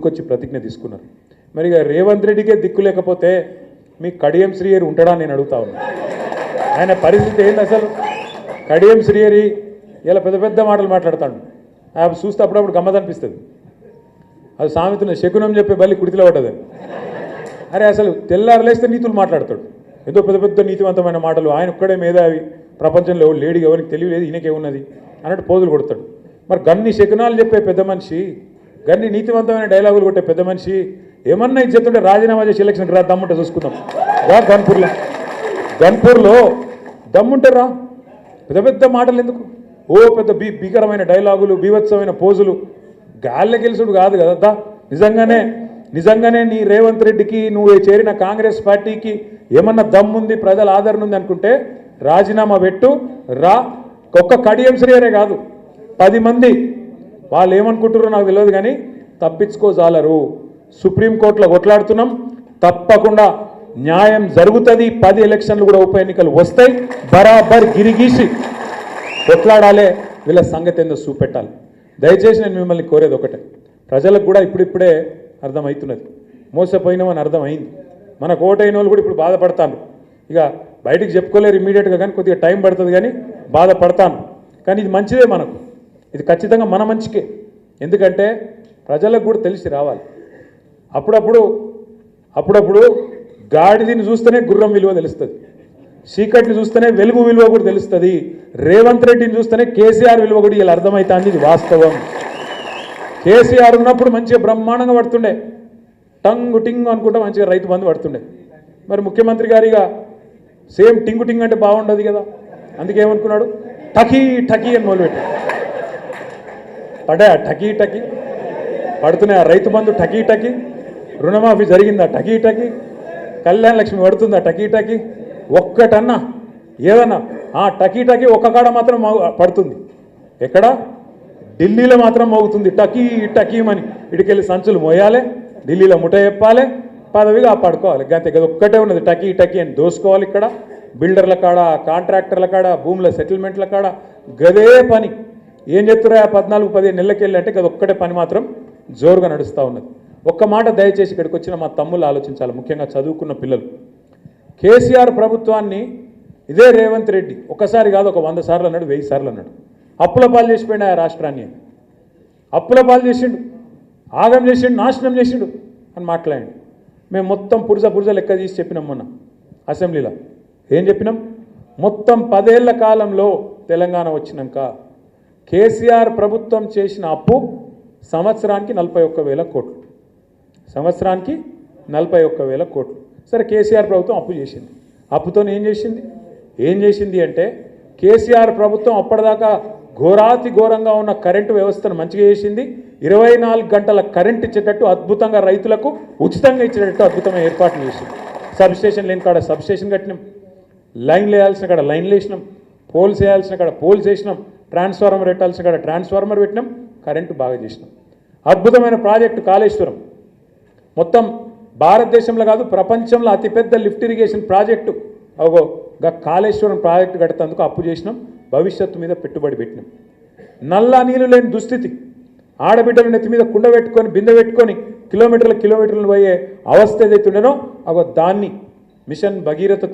వచ్చి ప్రతిజ్ఞ తీసుకున్నారు. మరి రేవంత్ రెడ్డికే దిక్కు లేకపోతే మీ కడియం శ్రీహరి ఉంటాడా నేను అడుగుతా ఉన్నా. ఆయన పరిస్థితి ఏంది అసలు? కడియం శ్రీహరి ఇలా పెద్ద పెద్ద మాటలు మాట్లాడతాడు. చూస్తే అప్పుడప్పుడు గమ్మత్ అనిపిస్తుంది. అది సామెతను శకునం చెప్పే బల్లి కుడితిలో పడ్డది. అరే అసలు తెల్లారలేస్తే నీతులు మాట్లాడతాడు. ఏదో పెద్ద పెద్ద నీతివంతమైన మాటలు. ఆయన ఒక్కడే మేధావి, ప్రపంచంలో లేడీ ఎవరికి తెలియలేదు, ఈయనకేమున్నది అన్నట్టు పోజులు కొడతాడు. మరి గన్ని శకునాలు చెప్పే పెద్ద మనిషి, గన్ని నీతివంతమైన డైలాగులు కొట్టే పెద్ద మనిషి ఏమన్నా ఇచ్చేస్తుంటే రాజీనామా చేసి ఎలక్షన్కి రా, దమ్ముంటే చూసుకుందాం. రా గన్పూర్లో దమ్ముంటే రా. పెద్ద పెద్ద మాటలు ఎందుకు? ఓ పెద్ద భీకరమైన డైలాగులు, బీభత్సమైన పోజులు. గాల్లె గెలుసుడు కాదు కదా. నిజంగానే నీ రేవంత్ రెడ్డికి, నువ్వు చేరిన కాంగ్రెస్ పార్టీకి ఏమన్నా దమ్ముంది, ప్రజల ఆదరణ ఉంది అనుకుంటే రాజీనామా పెట్టు, రా. ఒక్క కడియం శ్రీహరే కాదు, 10 మంది వాళ్ళు ఏమనుకుంటారో నాకు తెలియదు కానీ తప్పించుకోజాలరు. సుప్రీంకోర్టులో కొట్లాడుతున్నాం, తప్పకుండా న్యాయం జరుగుతుంది. 10 ఎలక్షన్లు కూడా ఉప ఎన్నికలు వస్తాయి. బరాబర్ గిరిగీసి కొట్లాడాలి. వీళ్ళ సంగతి ఏందో చూపెట్టాలి. దయచేసి నేను మిమ్మల్ని కోరేది ఒకటే, ప్రజలకు కూడా ఇప్పుడిప్పుడే అర్థమవుతున్నది, మోసపోయినామని అర్థమైంది. మనకు ఓటైన వాళ్ళు కూడా ఇప్పుడు బాధపడతాను. ఇక బయటికి చెప్పుకోలేరు ఇమ్మీడియట్గా, కానీ కొద్దిగా టైం పడుతుంది, కానీ బాధపడతాను. కానీ ఇది మంచిదే, మనకు ఇది ఖచ్చితంగా మన మంచికే. ఎందుకంటే ప్రజలకు కూడా తెలిసి రావాలి. అప్పుడప్పుడు గాడిదని చూస్తేనే గుర్రం విలువ తెలుస్తుంది, చీకటిని చూస్తేనే వెలుగు విలువ కూడా తెలుస్తుంది. రేవంత్ రెడ్డిని చూస్తేనే కేసీఆర్ విలువ కూడా ఇలా అర్థమవుతుంది. ఇది వాస్తవం. కేసీఆర్ ఉన్నప్పుడు మంచిగా బ్రహ్మాండంగా పడుతుండే, టంగు టింగు అనుకుంటా మంచిగా రైతు బంధు పడుతుండే. మరి ముఖ్యమంత్రి గారిగా సేమ్ టింగు టింగ్ అంటే బాగుండదు కదా, అందుకే ఏమనుకున్నాడు, టకీ టకీ అని మొదలుపెట్టాడు. పడా టకీ టకీ పడుతున్నాయి. రైతు బంధు టకీ టకీ, రుణమాఫీ జరిగిందా టకీ టకీ, కళ్యాణ లక్ష్మి పడుతుందా టకీ టకీ. ఒక్కటన్నా ఏదన్నా టకీ టకీ ఒక్క కాడ మాత్రం పడుతుంది. ఎక్కడ? ఢిల్లీలో మాత్రం మోగుతుంది టకీ టకీమని. ఇటుకెళ్ళి సంచులు మోయాలి, ఢిల్లీలో ముఠ చెప్పాలి, పదవిగా పడుకోవాలి. గంతే కదా, ఒక్కటే ఉన్నది టకీ టకీ అని దోసుకోవాలి. ఇక్కడ బిల్డర్ల కాడ, కాంట్రాక్టర్ల కాడ, భూముల సెటిల్మెంట్ల కాడ గదే పని. ఏం చెప్తురా 14-15 నెలలకెళ్ళి అంటే కదా ఒక్కటే పని మాత్రం జోరుగా నడుస్తూ ఉన్నది. ఒక్క మాట దయచేసి ఇక్కడికి వచ్చిన మా తమ్ముళ్ళు ఆలోచించాలి, ముఖ్యంగా చదువుకున్న పిల్లలు. కేసీఆర్ ప్రభుత్వాన్ని ఇదే రేవంత్ రెడ్డి ఒకసారి కాదు, ఒక 100 సార్లు అన్నాడు, 1000 సార్లు అన్నాడు. అప్పుల పాలు చేసిపోయినా ఆ రాష్ట్రాన్ని, అప్పుల పాలు చేసిండు, ఆగం చేసిండు, నాశనం చేసిండు అని మాట్లాడండి. మేము మొత్తం పురుజ లెక్క తీసి చెప్పినాం మొన్న అసెంబ్లీలో. ఏం చెప్పినాం? మొత్తం 10 ఏళ్ల కాలంలో తెలంగాణ వచ్చినాక కేసీఆర్ ప్రభుత్వం చేసిన అప్పు సంవత్సరానికి 41,000 కోట్లు. సంవత్సరానికి 41,000 కోట్లు. సరే, కేసీఆర్ ప్రభుత్వం అప్పు చేసింది. అప్పుతో ఏం చేసింది అంటే, కేసీఆర్ ప్రభుత్వం అప్పటిదాకా ఘోరాతి ఘోరంగా ఉన్న కరెంటు వ్యవస్థను మంచిగా చేసింది. 24 గంటల కరెంట్ ఇచ్చేటట్టు అద్భుతంగా, రైతులకు ఉచితంగా ఇచ్చేటట్టు అద్భుతమైన ఏర్పాట్లు చేసింది. సబ్స్టేషన్ లేని కాడ సబ్స్టేషన్ కట్టినాం, లైన్లు వేయాల్సిన కాడ లైన్లు వేసినాం, పోల్స్ వేయాల్సిన కాడ పోల్స్ వేసినాం, ట్రాన్స్ఫార్మర్ పెట్టాల్సిన కాడ ట్రాన్స్ఫార్మర్ పెట్టినాం, కరెంటు బాగా చేసినాం. అద్భుతమైన ప్రాజెక్టు కాళేశ్వరం, మొత్తం భారతదేశంలో కాదు ప్రపంచంలో అతిపెద్ద lift irrigation project. Kaleshwaram project కట్టేందుకు అప్పు చేసినాం, భవిష్యత్తు మీద పెట్టుబడి పెట్టినాం. నల్లా నీళ్ళు లేని దుస్థితి, ఆడబిడ్డల నెత్తి మీద కుండ పెట్టుకొని, బిందె పెట్టుకొని కిలోమీటర్లు పోయే అవస్థ ఏదైతే ఉండేనో దాన్ని మిషన్ భగీరథ